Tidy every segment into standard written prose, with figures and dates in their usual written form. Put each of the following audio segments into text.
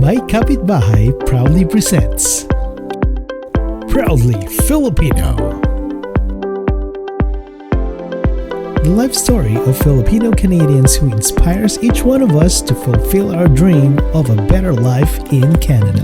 My Kapitbahay proudly presents Proudly Filipino. The life story of Filipino Canadians who inspires each one of us to fulfill our dream of a better life in Canada.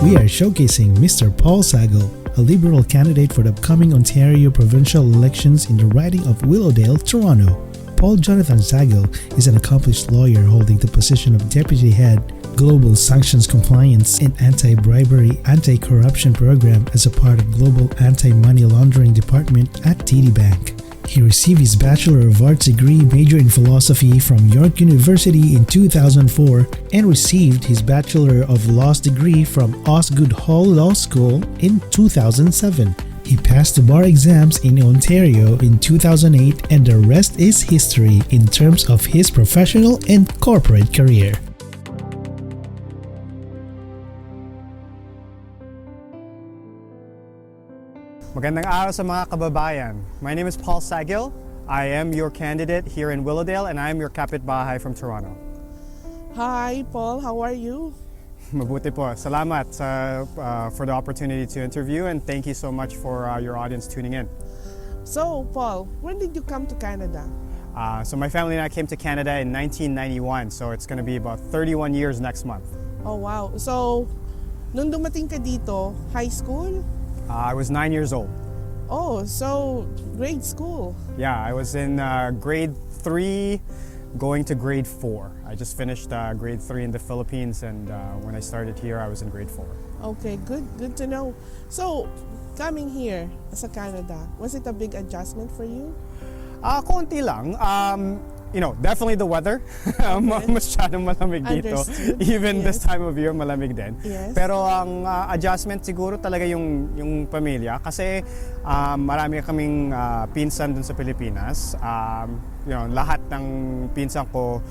We are showcasing Mr. Paul Saguil, a Liberal candidate for the upcoming Ontario provincial elections in the riding of Willowdale, Toronto. Paul Jonathan Saguil is an accomplished lawyer holding the position of Deputy Head, Global Sanctions Compliance and Anti-Bribery Anti-Corruption Program as a part of Global Anti-Money Laundering Department at TD Bank. He received his Bachelor of Arts degree major in philosophy from York University in 2004 and received his Bachelor of Laws degree from Osgoode Hall Law School in 2007. He passed the bar exams in Ontario in 2008 and the rest is history in terms of his professional and corporate career. Magandang araw sa mga kababayan. My name is Paul Saguil. I am your candidate here in Willowdale and I am your kapitbahay from Toronto. Hi, Paul. How are you? Mabuti po. Salamat for the opportunity to interview and thank you so much for your audience tuning in. So, Paul, when did you come to Canada? So my family and I came to Canada in 1991, so it's going to be about 31 years next month. Oh, wow. So, nung dumating ka dito, high school? I was 9 years old. Oh, so grade school. Yeah, I was in grade 3 going to grade 4. I just finished grade 3 in the Philippines and when I started here I was in grade 4. Okay, good to know. So, coming here sa Canada, was it a big adjustment for you? Konti lang. Definitely the weather. Masyadong malamig dito. Understood. Even this Yes. time of year, malamig din. Yes. Pero ang adjustment siguro talaga yung pamilya kasi marami kaming pinsan dun sa Pilipinas. Lahat ng pinsan ko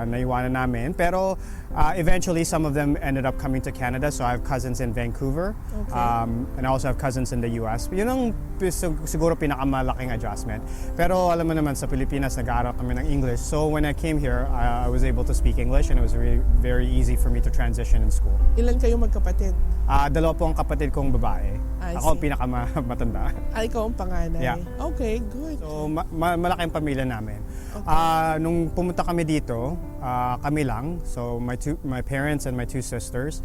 naiwanan namin. Pero eventually some of them ended up coming to Canada. So I have cousins in Vancouver. Okay. And I also have cousins in the US. Yun ang siguro pinakamalaking adjustment. Pero alam mo naman sa Pilipinas nag-aaral kami ng English. So when I came here, I was able to speak English and it was really very easy for me to transition in school. Ilan kayo magkapatid? Dalawa po ang kapatid kong babae. I Ako ang see. pinakamatanda. Ikaw ang panganay? Yeah. Okay, good. So malaking pamilya namin. Okay. Nung pumunta kami dito, kami lang. So my parents and my two sisters.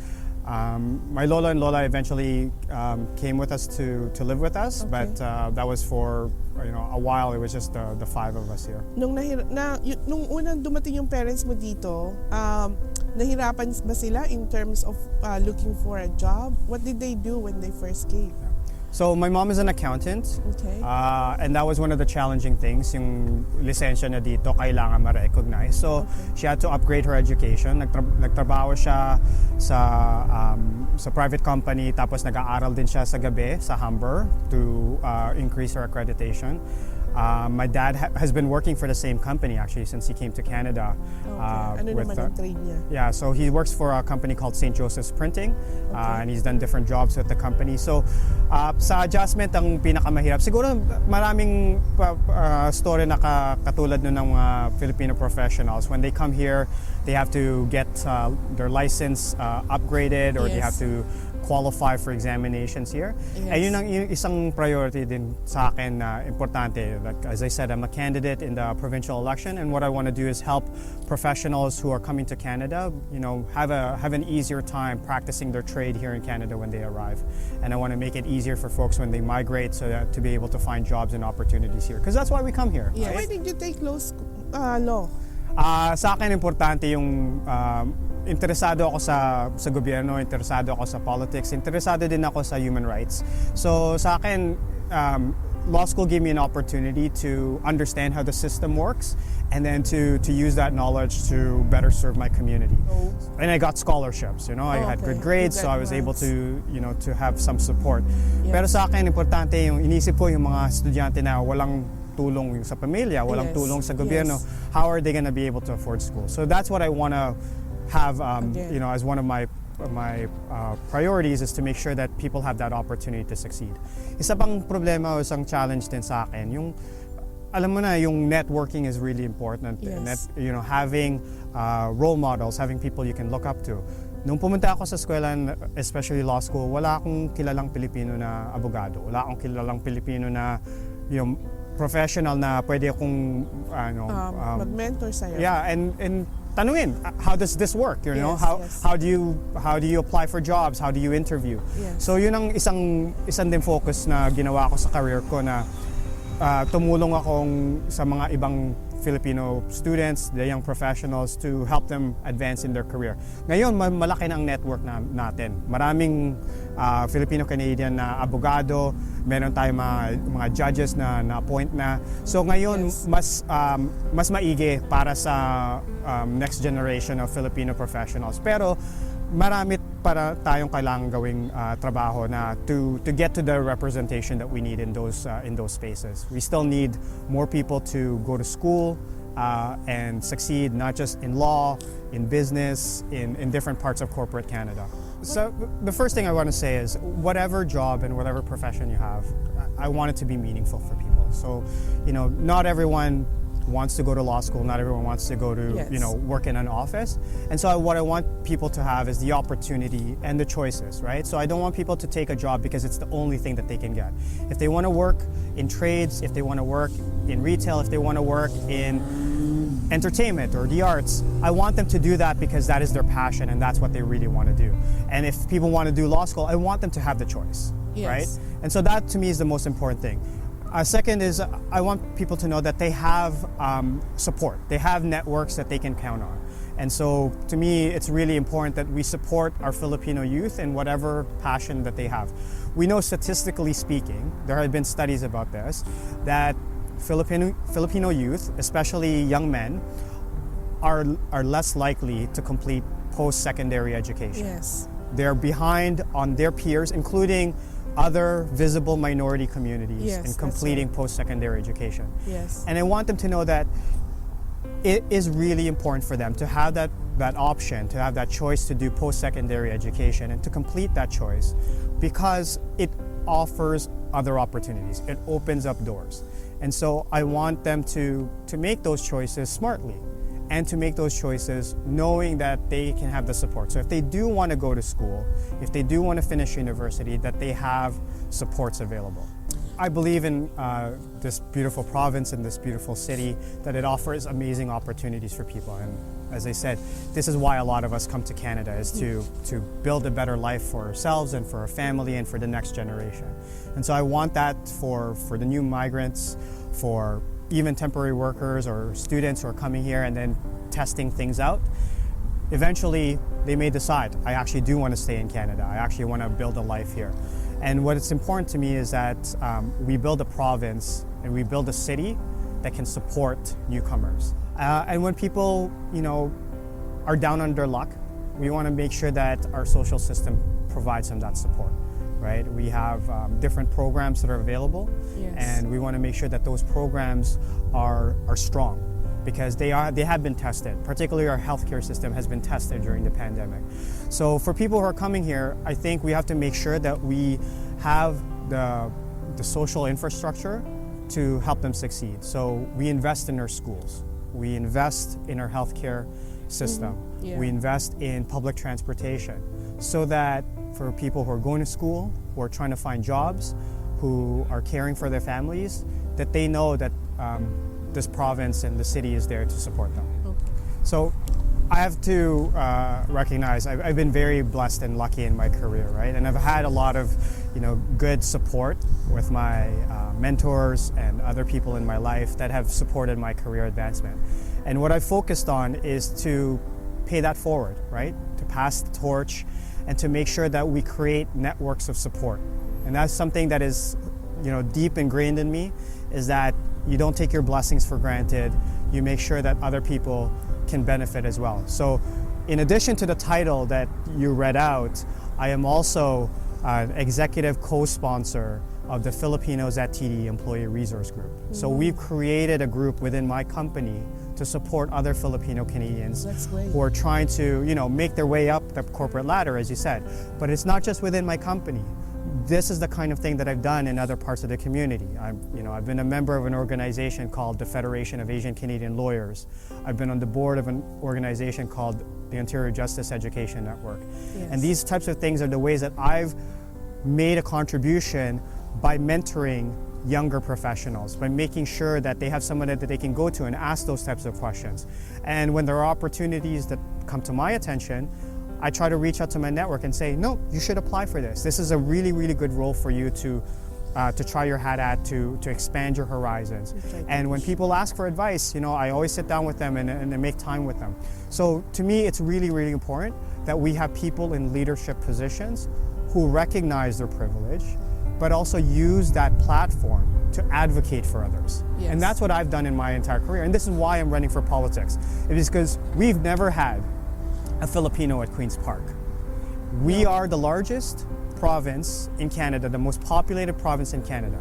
My lola and lola eventually came with us to live with us, Okay. but that was for a while. It was just the five of us here. Nung unang dumating yung parents mo dito, nahirapan ba sila in terms of looking for a job? What did they do when they first came? So my mom is an accountant, Okay. and that was one of the challenging things. Yung lisensya niya dito kailangan ma-recognize. So she had to upgrade her education. Nagtrabaho siya sa private company, tapos nag-aaral din siya sa gabi sa Humber to increase her accreditation. My dad has been working for the same company actually since he came to Canada. Okay. Ano naman ang trade niya? Yeah, so he works for a company called St. Joseph's Printing, Okay. and he's done different jobs with the company. So sa adjustment ang pinakamahirap. Siguro maraming story na katulad nun ng mga Filipino professionals. When they come here, they have to get their license upgraded or they have Yes. to qualify for examinations here. Yes. And yun ang isang priority din sa akin na importante. Like, as I said, I'm a candidate in the provincial election and what I want to do is help professionals who are coming to Canada, have an easier time practicing their trade here in Canada when they arrive. And I want to make it easier for folks when they migrate so that to be able to find jobs and opportunities here. Because that's why we come here. Yes. Right? Why did you take law? Sa akin importante yung interesado ako sa gobyerno, interesado ako sa politics, interesado din ako sa human rights. So sa akin, law school gave me an opportunity to understand how the system works and then to use that knowledge to better serve my community. And I got scholarships, I had Okay. good grades, so I was able to, to have some support. Yes. Pero sa akin, importante yung inisip ko yung mga estudyante na walang tulong sa pamilya, walang Yes. tulong sa gobyerno, Yes. how are they going to be able to afford school? So that's what I want to have, Again. as one of my priorities is to make sure that people have that opportunity to succeed. Isa pang problema o isang challenge din sa akin, yung alam mo na, yung networking is really important. Yes. Having role models, having people you can look up to. Nung pumunta ako sa eskwela, especially law school, wala akong kilalang Pilipino na abogado. Wala akong kilalang Pilipino na professional na pwede akong mag-mentor sa'yo. Yeah, and tanungin, how does this work? You know, Yes, how do you apply for jobs? How do you interview? Yes. So yun ang isang din focus na ginawa ko sa career ko, na tumulong akong sa mga ibang Filipino students, the young professionals, to help them advance in their career. Ngayon, malaki na ang network natin. Maraming Filipino-Canadian na abogado, meron tayong mga judges na appoint na. So ngayon, Yes. mas maigi para sa next generation of Filipino professionals. Pero marami para tayong kailangan gawing trabaho na to get to the representation that we need in those spaces. We still need more people to go to school and succeed, not just in law, in business, in different parts of corporate Canada. So the first thing I want to say is, whatever job and whatever profession you have, I want it to be meaningful for people. So, not everyone wants to go to law school, not everyone wants to go to work in an office. And so what I want people to have is the opportunity and the choices, right? So I don't want people to take a job because it's the only thing that they can get. If they want to work in trades, if they want to work in retail, if they want to work in entertainment or the arts, I want them to do that because that is their passion and that's what they really want to do. And if people want to do law school, I want them to have the choice, right? Yes. And so that to me is the most important thing. Second is, I want people to know that they have support. They have networks that they can count on. And so to me, it's really important that we support our Filipino youth in whatever passion that they have. We know, statistically speaking, there have been studies about this, that Filipino youth, especially young men, are less likely to complete post-secondary education. Yes. They're behind on their peers, including other visible minority communities in completing post-secondary education. Yes. And I want them to know that it is really important for them to have that option, to have that choice to do post-secondary education and to complete that choice, because it offers other opportunities. It opens up doors. And so I want them to make those choices smartly, and to make those choices knowing that they can have the support. So if they do want to go to school, if they do want to finish university, that they have supports available. I believe in this beautiful province and this beautiful city, that it offers amazing opportunities for people. And as I said, this is why a lot of us come to Canada, is to build a better life for ourselves and for our family and for the next generation. And so I want that for the new migrants, for even temporary workers or students who are coming here and then testing things out. Eventually, they may decide, I actually do want to stay in Canada. I actually want to build a life here. And what is important to me is that we build a province and we build a city that can support newcomers. And when people, are down on their luck, we want to make sure that our social system provides them that support. Right? We have different programs that are available, Yes. and we want to make sure that those programs are strong, because they have been tested. Particularly our healthcare system has been tested during the pandemic. So for people who are coming here, I think we have to make sure that we have the social infrastructure to help them succeed. So we invest in our schools, we invest in our healthcare system, Yeah. we invest in public transportation, so that for people who are going to school, who are trying to find jobs, who are caring for their families, that they know that this province and the city is there to support them. Okay. So I have to recognize I've been very blessed and lucky in my career, right? And I've had a lot of, good support with my mentors and other people in my life that have supported my career advancement. And what I've focused on is to pay that forward, right? To pass the torch and to make sure that we create networks of support. And that's something that is, deep ingrained in me, is that you don't take your blessings for granted. You make sure that other people can benefit as well. So in addition to the title that you read out, I am also an executive co-sponsor of the Filipinos at TD Employee Resource Group. So we've created a group within my company to support other Filipino Canadians That's great. who are trying to, make their way up the corporate ladder, as you said. But it's not just within my company. This is the kind of thing that I've done in other parts of the community. I've been a member of an organization called the Federation of Asian Canadian Lawyers. I've been on the board of an organization called the Interior Justice Education Network. Yes. And these types of things are the ways that I've made a contribution by mentoring younger professionals, by making sure that they have someone that they can go to and ask those types of questions. And when there are opportunities that come to my attention, I try to reach out to my network and say, no, you should apply for this. This is a really, really good role for you to try your hat at, to expand your horizons. Okay. And when people ask for advice, I always sit down with them and make time with them. So to me, it's really, really important that we have people in leadership positions who recognize their privilege, but also use that platform to advocate for others. Yes. And that's what I've done in my entire career. And this is why I'm running for politics. It is because we've never had a Filipino at Queen's Park. We are the largest province in Canada, the most populated province in Canada.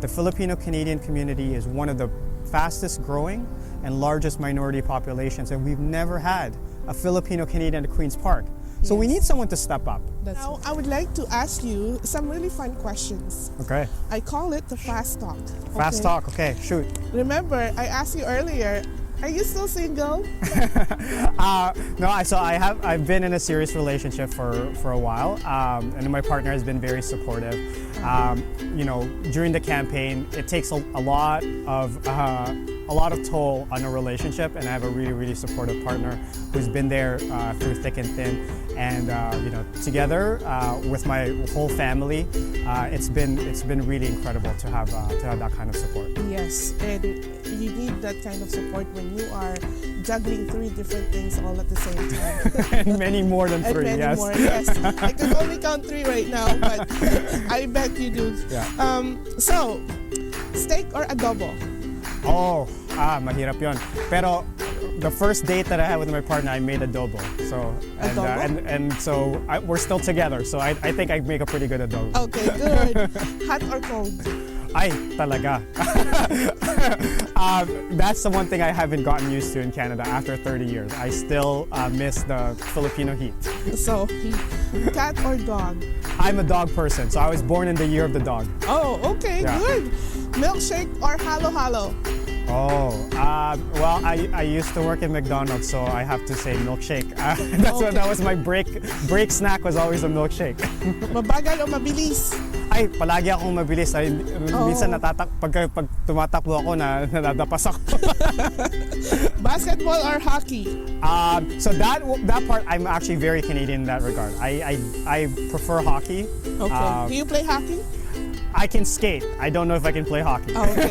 The Filipino-Canadian community is one of the fastest growing and largest minority populations, and we've never had a Filipino-Canadian at Queen's Park. So we need someone to step up. Now, I would like to ask you some really fun questions. Okay. I call it the fast talk. Fast talk, okay, shoot. Remember, I asked you earlier, are you still single? No, I've been in a serious relationship for a while, and my partner has been very supportive. During the campaign, it takes a lot of toll on a relationship, and I have a really, really supportive partner who's been there through thick and thin. And together with my whole family, it's been really incredible to have that kind of support. Yes, and you need that kind of support when you are juggling 3 different things all at the same time. And many more than 3, and many yes. more, yes. I can only count 3 right now, but I bet you do. Yeah. So, steak or adobo? Mahirap yun. Pero the first date that I had with my partner, I made adobo. So we're still together. So I think I make a pretty good adobo. Okay, good. Hot or cold? Ay, talaga. That's the one thing I haven't gotten used to in Canada after 30 years. I still miss the Filipino heat. So, cat or dog? I'm a dog person, so I was born in the year of the dog. Oh, okay, Yeah. good. Milkshake or halo-halo? Well, I used to work at McDonald's, so I have to say milkshake. That was my break snack, was always a milkshake. Mabagal o mabilis? Ay, palagi akong mabilis. Minsan pag tumatakbo ako, nadadapas ako. Basketball or hockey? So that part, I'm actually very Canadian in that regard. I prefer hockey. Okay. Do you play hockey? I can skate. I don't know if I can play hockey. Okay.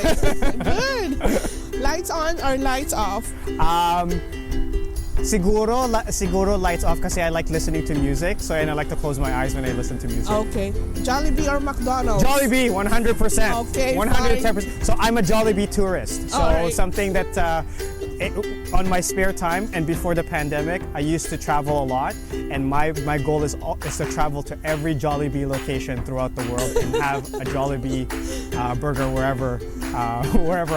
Good. Lights on or lights off? Siguro lights off kasi I like listening to music, so and I like to close my eyes when I listen to music. Okay. Jollibee or McDonald's? Jollibee, 100%. Okay, 110%. So I'm a Jollibee tourist. So Alright. something that on my spare time and before the pandemic, I used to travel a lot, and my goal is to travel to every Jollibee location throughout the world and have a Jollibee burger wherever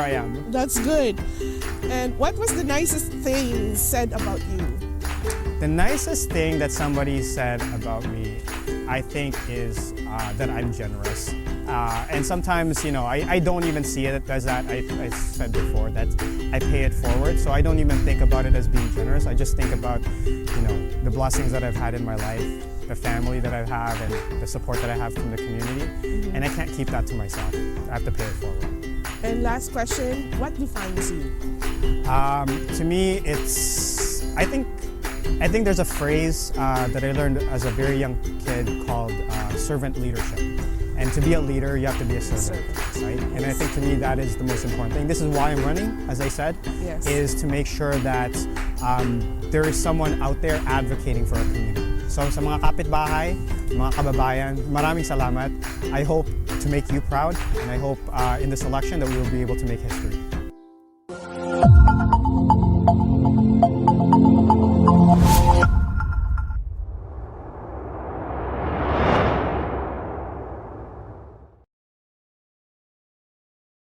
I am. That's good. And what was the nicest thing said about you? The nicest thing that somebody said about me, I think, is that I'm generous. And sometimes, I don't even see it as that. I said before that I pay it forward. So I don't even think about it as being generous. I just think about, the blessings that I've had in my life, the family that I have, and the support that I have from the community. Mm-hmm. And I can't keep that to myself. I have to pay it forward. And last question, what defines you? To me, I think there's a phrase that I learned as a very young kid called servant leadership. And to be a leader, you have to be a servant, right? And I think to me that is the most important thing. This is why I'm running, as I said, Yes. is to make sure that there is someone out there advocating for our community. So sa mga kapitbahay, mga kababayan, maraming salamat. I hope to make you proud, and I hope in this election that we will be able to make history.